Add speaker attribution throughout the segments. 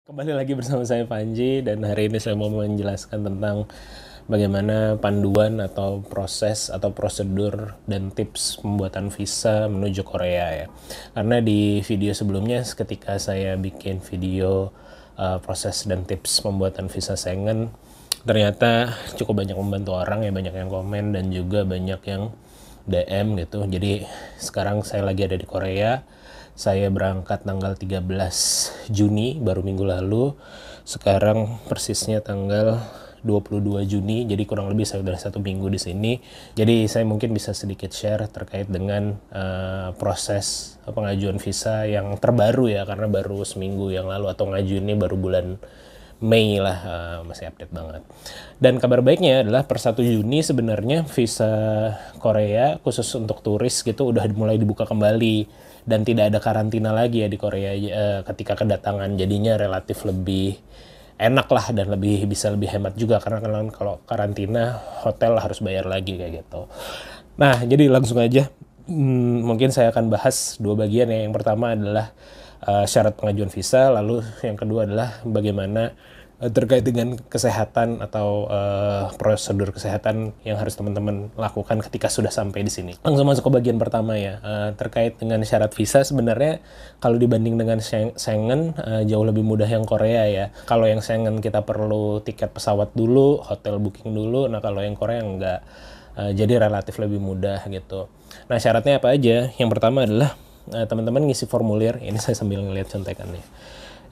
Speaker 1: Kembali lagi bersama saya Panji, dan hari ini saya mau menjelaskan tentang bagaimana panduan atau proses atau prosedur dan tips pembuatan visa menuju Korea ya. Karena di video sebelumnya ketika saya bikin video proses dan tips pembuatan visa Schengen, ternyata cukup banyak membantu orang ya, banyak yang komen dan juga banyak yang DM gitu. Jadi sekarang saya lagi ada di Korea. Saya berangkat tanggal 13 Juni, baru minggu lalu. Sekarang persisnya tanggal 22 Juni, jadi kurang lebih saya udah 1 minggu di sini. Jadi saya mungkin bisa sedikit share terkait dengan proses pengajuan visa yang terbaru ya, karena baru seminggu yang lalu atau ngajuinnya baru bulan Mei lah, masih update banget. Dan kabar baiknya adalah per 1 Juni sebenarnya visa Korea khusus untuk turis gitu udah mulai dibuka kembali. Dan tidak ada karantina lagi ya di Korea ketika kedatangan, jadinya relatif lebih enak lah dan bisa lebih hemat juga, karena kan kalau karantina hotel harus bayar lagi kayak gitu. Nah, jadi langsung aja mungkin saya akan bahas dua bagian ya. Yang pertama adalah syarat pengajuan visa, lalu yang kedua adalah bagaimana terkait dengan kesehatan atau prosedur kesehatan yang harus teman-teman lakukan ketika sudah sampai di sini. Langsung masuk ke bagian pertama ya, terkait dengan syarat visa. Sebenarnya kalau dibanding dengan Schengen jauh lebih mudah yang Korea ya. Kalau yang Schengen kita perlu tiket pesawat dulu, hotel booking dulu. Nah kalau yang Korea enggak, jadi relatif lebih mudah gitu. Nah syaratnya apa aja? Yang pertama adalah teman-teman ngisi formulir. Ini saya sambil ngeliat contekannya.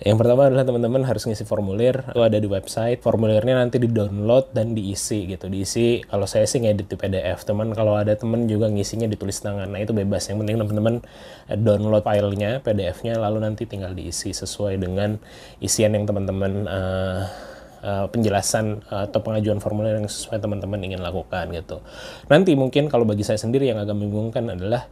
Speaker 1: Yang pertama adalah teman-teman harus ngisi formulir, itu ada di website. Formulirnya nanti di-download dan diisi gitu. Diisi, kalau saya sih ngedit di PDF. Kalau ada teman juga ngisinya ditulis tangan. Nah, itu bebas. Yang penting teman-teman download filenya, PDF-nya, lalu nanti tinggal diisi sesuai dengan isian yang teman-teman penjelasan atau pengajuan formulir yang sesuai teman-teman ingin lakukan gitu. Nanti mungkin kalau bagi saya sendiri yang agak membingungkan adalah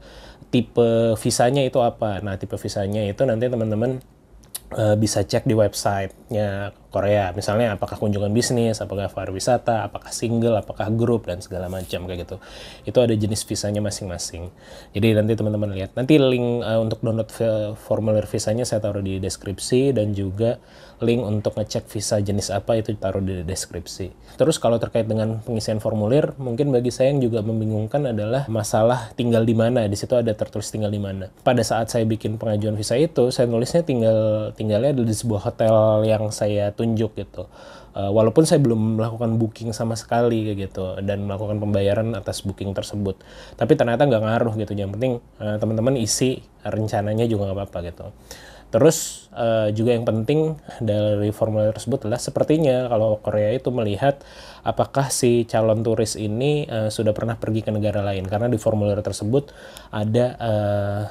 Speaker 1: tipe visanya itu apa. Nah, tipe visanya itu nanti teman-teman bisa cek di websitenya Korea, misalnya apakah kunjungan bisnis, apakah pariwisata, apakah single, apakah grup, dan segala macam kayak gitu. Itu ada jenis visanya masing-masing. Jadi nanti teman-teman lihat. Nanti link untuk download formulir visanya saya taruh di deskripsi, dan juga link untuk ngecek visa jenis apa itu taruh di deskripsi. Terus kalau terkait dengan pengisian formulir, mungkin bagi saya yang juga membingungkan adalah masalah tinggal di mana. Di situ ada tertulis tinggal di mana. Pada saat saya bikin pengajuan visa itu, saya nulisnya tinggalnya di sebuah hotel yang saya tunjuk gitu. Walaupun saya belum melakukan booking sama sekali kayak gitu dan melakukan pembayaran atas booking tersebut, tapi ternyata nggak ngaruh gitu. Yang penting teman-teman isi rencananya juga nggak apa-apa gitu. Terus juga yang penting dari formulir tersebut adalah sepertinya kalau Korea itu melihat apakah si calon turis ini sudah pernah pergi ke negara lain, karena di formulir tersebut ada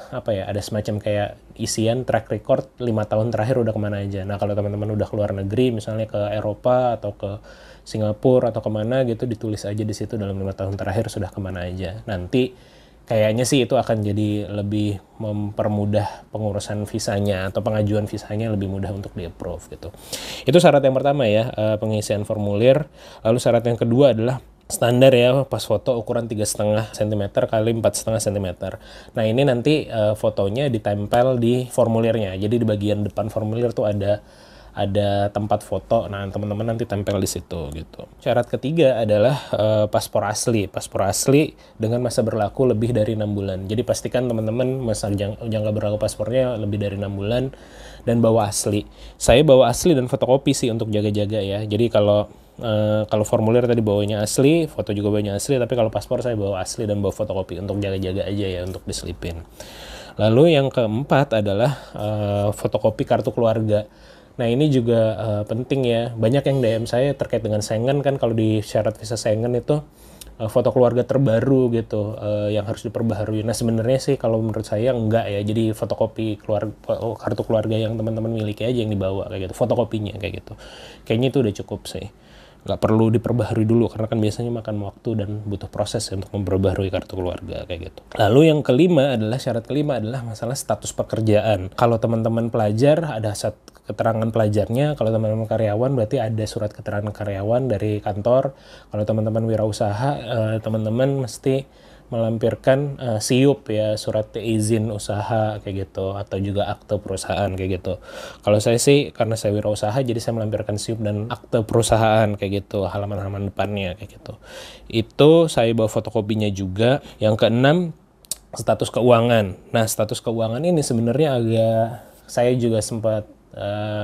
Speaker 1: ada semacam kayak isian track record 5 tahun terakhir udah kemana aja. Nah kalau teman-teman udah keluar negeri, misalnya ke Eropa atau ke Singapura atau kemana gitu, ditulis aja di situ dalam 5 tahun terakhir sudah kemana aja. Nanti kayaknya sih itu akan jadi lebih mempermudah pengurusan visanya atau pengajuan visanya lebih mudah untuk di-approve gitu. Itu syarat yang pertama ya, pengisian formulir. Lalu syarat yang kedua adalah standar ya, pas foto ukuran 3,5 cm kali 4,5 cm. Nah ini nanti fotonya ditempel di formulirnya. Jadi di bagian depan formulir tuh ada tempat foto. Nah teman-teman nanti tempel di situ gitu. Syarat ketiga adalah paspor asli dengan masa berlaku lebih dari 6 bulan. Jadi pastikan teman-teman masa jangka berlaku paspornya lebih dari 6 bulan dan bawa asli. Saya bawa asli dan fotokopi sih untuk jaga-jaga ya. Jadi kalau formulir tadi bawanya asli, foto juga bawanya asli, tapi kalau paspor saya bawa asli dan bawa fotokopi untuk jaga-jaga aja ya, untuk diselipin. Lalu yang keempat adalah fotokopi kartu keluarga. Nah ini juga penting ya. Banyak yang DM saya terkait dengan Schengen, kan kalau di syarat visa Schengen itu foto keluarga terbaru gitu yang harus diperbaharui. Nah sebenarnya sih kalau menurut saya enggak ya. Jadi fotokopi kartu keluarga yang teman-teman miliki aja yang dibawa kayak gitu, fotokopinya kayak gitu. Kayaknya itu udah cukup sih. Nggak perlu diperbaharui dulu, karena kan biasanya makan waktu dan butuh proses ya untuk memperbaharui kartu keluarga kayak gitu. Lalu yang kelima adalah, syarat kelima adalah masalah status pekerjaan. Kalau teman-teman pelajar ada keterangan pelajarnya, kalau teman-teman karyawan berarti ada surat keterangan karyawan dari kantor. Kalau teman-teman wirausaha, teman-teman mesti melampirkan SIUP ya, surat izin usaha kayak gitu, atau juga akte perusahaan kayak gitu. Kalau saya sih karena saya wirausaha jadi saya melampirkan SIUP dan akte perusahaan kayak gitu, halaman-halaman depannya kayak gitu. Itu saya bawa fotokopinya juga. Yang keenam, status keuangan. Nah, status keuangan ini sebenarnya saya juga sempat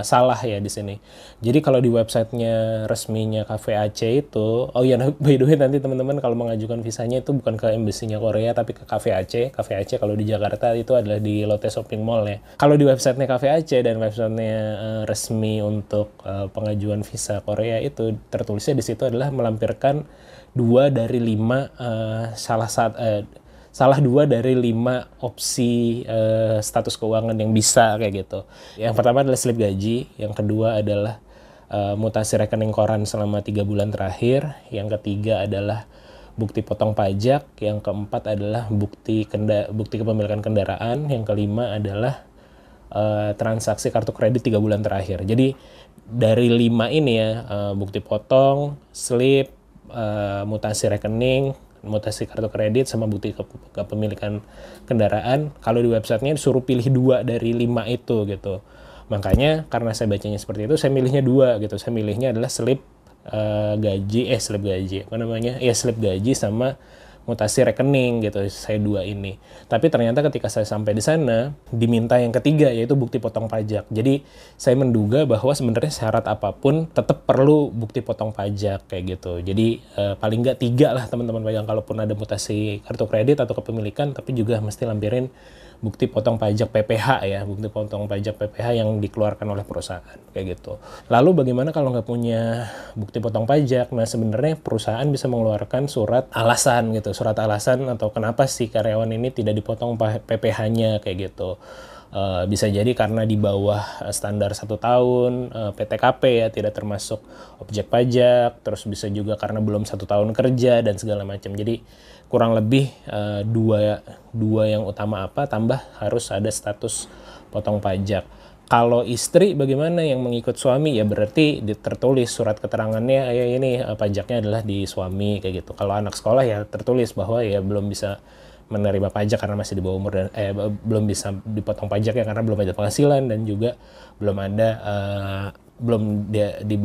Speaker 1: salah ya di sini. Jadi kalau di websitenya resminya Cafe Aceh itu, oh ya by the way nanti teman-teman kalau mengajukan visanya itu bukan ke embassy-nya Korea tapi ke Cafe Aceh. Cafe Aceh kalau di Jakarta itu adalah di Lotte Shopping Mall ya. Kalau di websitenya Cafe Aceh dan websitenya resmi untuk pengajuan visa Korea itu tertulisnya di situ adalah melampirkan 2 dari 5 salah 2 dari 5 opsi status keuangan yang bisa kayak gitu. Yang pertama adalah slip gaji, yang kedua adalah mutasi rekening koran selama 3 bulan terakhir, yang ketiga adalah bukti potong pajak, yang keempat adalah bukti kepemilikan kendaraan, yang kelima adalah transaksi kartu kredit 3 bulan terakhir. Jadi dari 5 ini ya, bukti potong, slip, mutasi rekening, mutasi kartu kredit, sama bukti kepemilikan kendaraan, kalau di websitenya disuruh pilih 2 dari 5 itu gitu. Makanya karena saya bacanya seperti itu, saya milihnya 2 gitu. Saya milihnya adalah slip gaji sama mutasi rekening gitu, saya 2 ini. Tapi ternyata ketika saya sampai di sana, diminta yang ketiga, yaitu bukti potong pajak. Jadi saya menduga bahwa sebenarnya syarat apapun tetap perlu bukti potong pajak kayak gitu. Jadi paling nggak 3 lah teman-teman pegang, kalaupun ada mutasi kartu kredit atau kepemilikan, tapi juga mesti lampirin bukti potong pajak PPH ya, bukti potong pajak PPH yang dikeluarkan oleh perusahaan kayak gitu. Lalu bagaimana kalau nggak punya bukti potong pajak? Nah, sebenarnya perusahaan bisa mengeluarkan surat alasan gitu, surat alasan atau kenapa si karyawan ini tidak dipotong PPH-nya kayak gitu. Bisa jadi karena di bawah standar 1 tahun PTKP ya, tidak termasuk objek pajak, terus bisa juga karena belum 1 tahun kerja dan segala macam. Jadi kurang lebih dua yang utama tambah harus ada status potong pajak. Kalau istri bagaimana yang mengikut suami, ya berarti tertulis surat keterangannya ya ini pajaknya adalah di suami kayak gitu. Kalau anak sekolah ya tertulis bahwa ya belum bisa menerima pajak karena masih di bawah umur, dan belum bisa dipotong pajak ya karena belum ada penghasilan, dan juga belum ada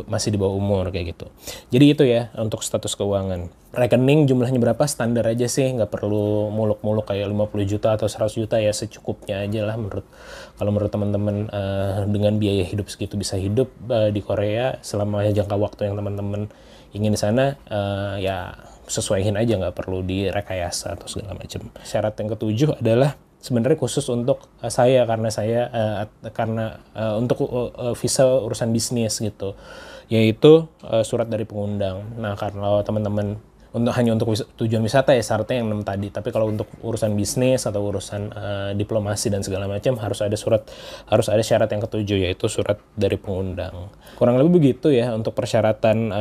Speaker 1: masih di bawah umur kayak gitu. Jadi itu ya untuk status keuangan. Rekening jumlahnya berapa, standar aja sih, nggak perlu muluk-muluk kayak 50 juta atau 100 juta ya, secukupnya aja lah kalau menurut teman-teman. Dengan biaya hidup segitu bisa hidup di Korea selama jangka waktu yang teman-teman ingin di sana, ya sesuaiin aja, nggak perlu direkayasa atau segala macam. Syarat yang ketujuh adalah sebenarnya khusus untuk saya karena untuk visa urusan bisnis gitu, yaitu surat dari pengundang. Nah, kalau teman-teman hanya untuk tujuan wisata ya syaratnya yang 6 tadi, tapi kalau untuk urusan bisnis atau urusan diplomasi dan segala macam harus ada syarat yang ketujuh, yaitu surat dari pengundang. Kurang lebih begitu ya untuk persyaratan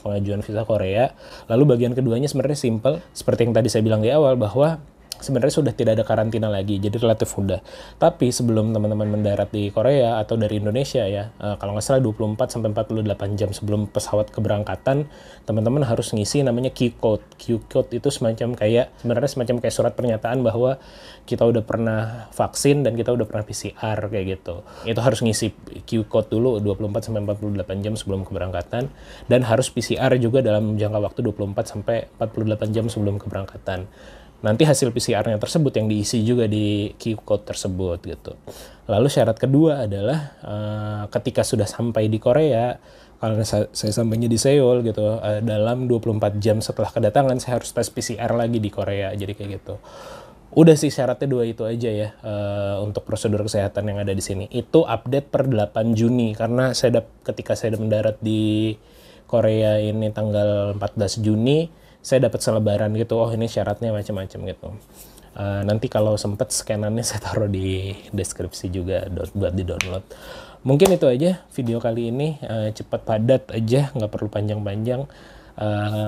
Speaker 1: pengajuan visa Korea. Lalu bagian keduanya sebenarnya simple, seperti yang tadi saya bilang di awal bahwa sebenarnya sudah tidak ada karantina lagi, jadi relatif mudah. Tapi sebelum teman-teman mendarat di Korea atau dari Indonesia ya, kalau nggak salah 24-48 jam sebelum pesawat keberangkatan, teman-teman harus ngisi namanya Q-Code. Q-Code itu sebenarnya semacam kayak surat pernyataan bahwa kita udah pernah vaksin dan kita udah pernah PCR kayak gitu. Itu harus ngisi Q-Code dulu 24-48 jam sebelum keberangkatan, dan harus PCR juga dalam jangka waktu 24-48 jam sebelum keberangkatan. Nanti hasil PCR-nya tersebut yang diisi juga di Q-Code tersebut gitu. Lalu syarat kedua adalah ketika sudah sampai di Korea, kalau saya sampainya di Seoul gitu, dalam 24 jam setelah kedatangan saya harus tes PCR lagi di Korea, jadi kayak gitu. Udah sih syaratnya 2 itu aja ya untuk prosedur kesehatan yang ada di sini. Itu update per 8 Juni karena ketika saya mendarat di Korea ini tanggal 14 Juni, saya dapat selebaran gitu, oh ini syaratnya macam-macam gitu. Nanti kalau sempet scanannya saya taruh di deskripsi juga buat di-download. Mungkin itu aja video kali ini, cepat padat aja, nggak perlu panjang-panjang.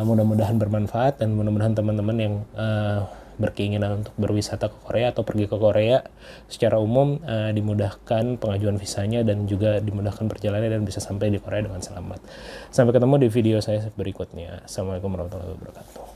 Speaker 1: Mudah-mudahan bermanfaat, dan mudah-mudahan teman-teman yang berkeinginan untuk berwisata ke Korea atau pergi ke Korea secara umum dimudahkan pengajuan visanya dan juga dimudahkan perjalanannya dan bisa sampai di Korea dengan selamat. Sampai ketemu di video saya berikutnya. Assalamualaikum warahmatullahi wabarakatuh.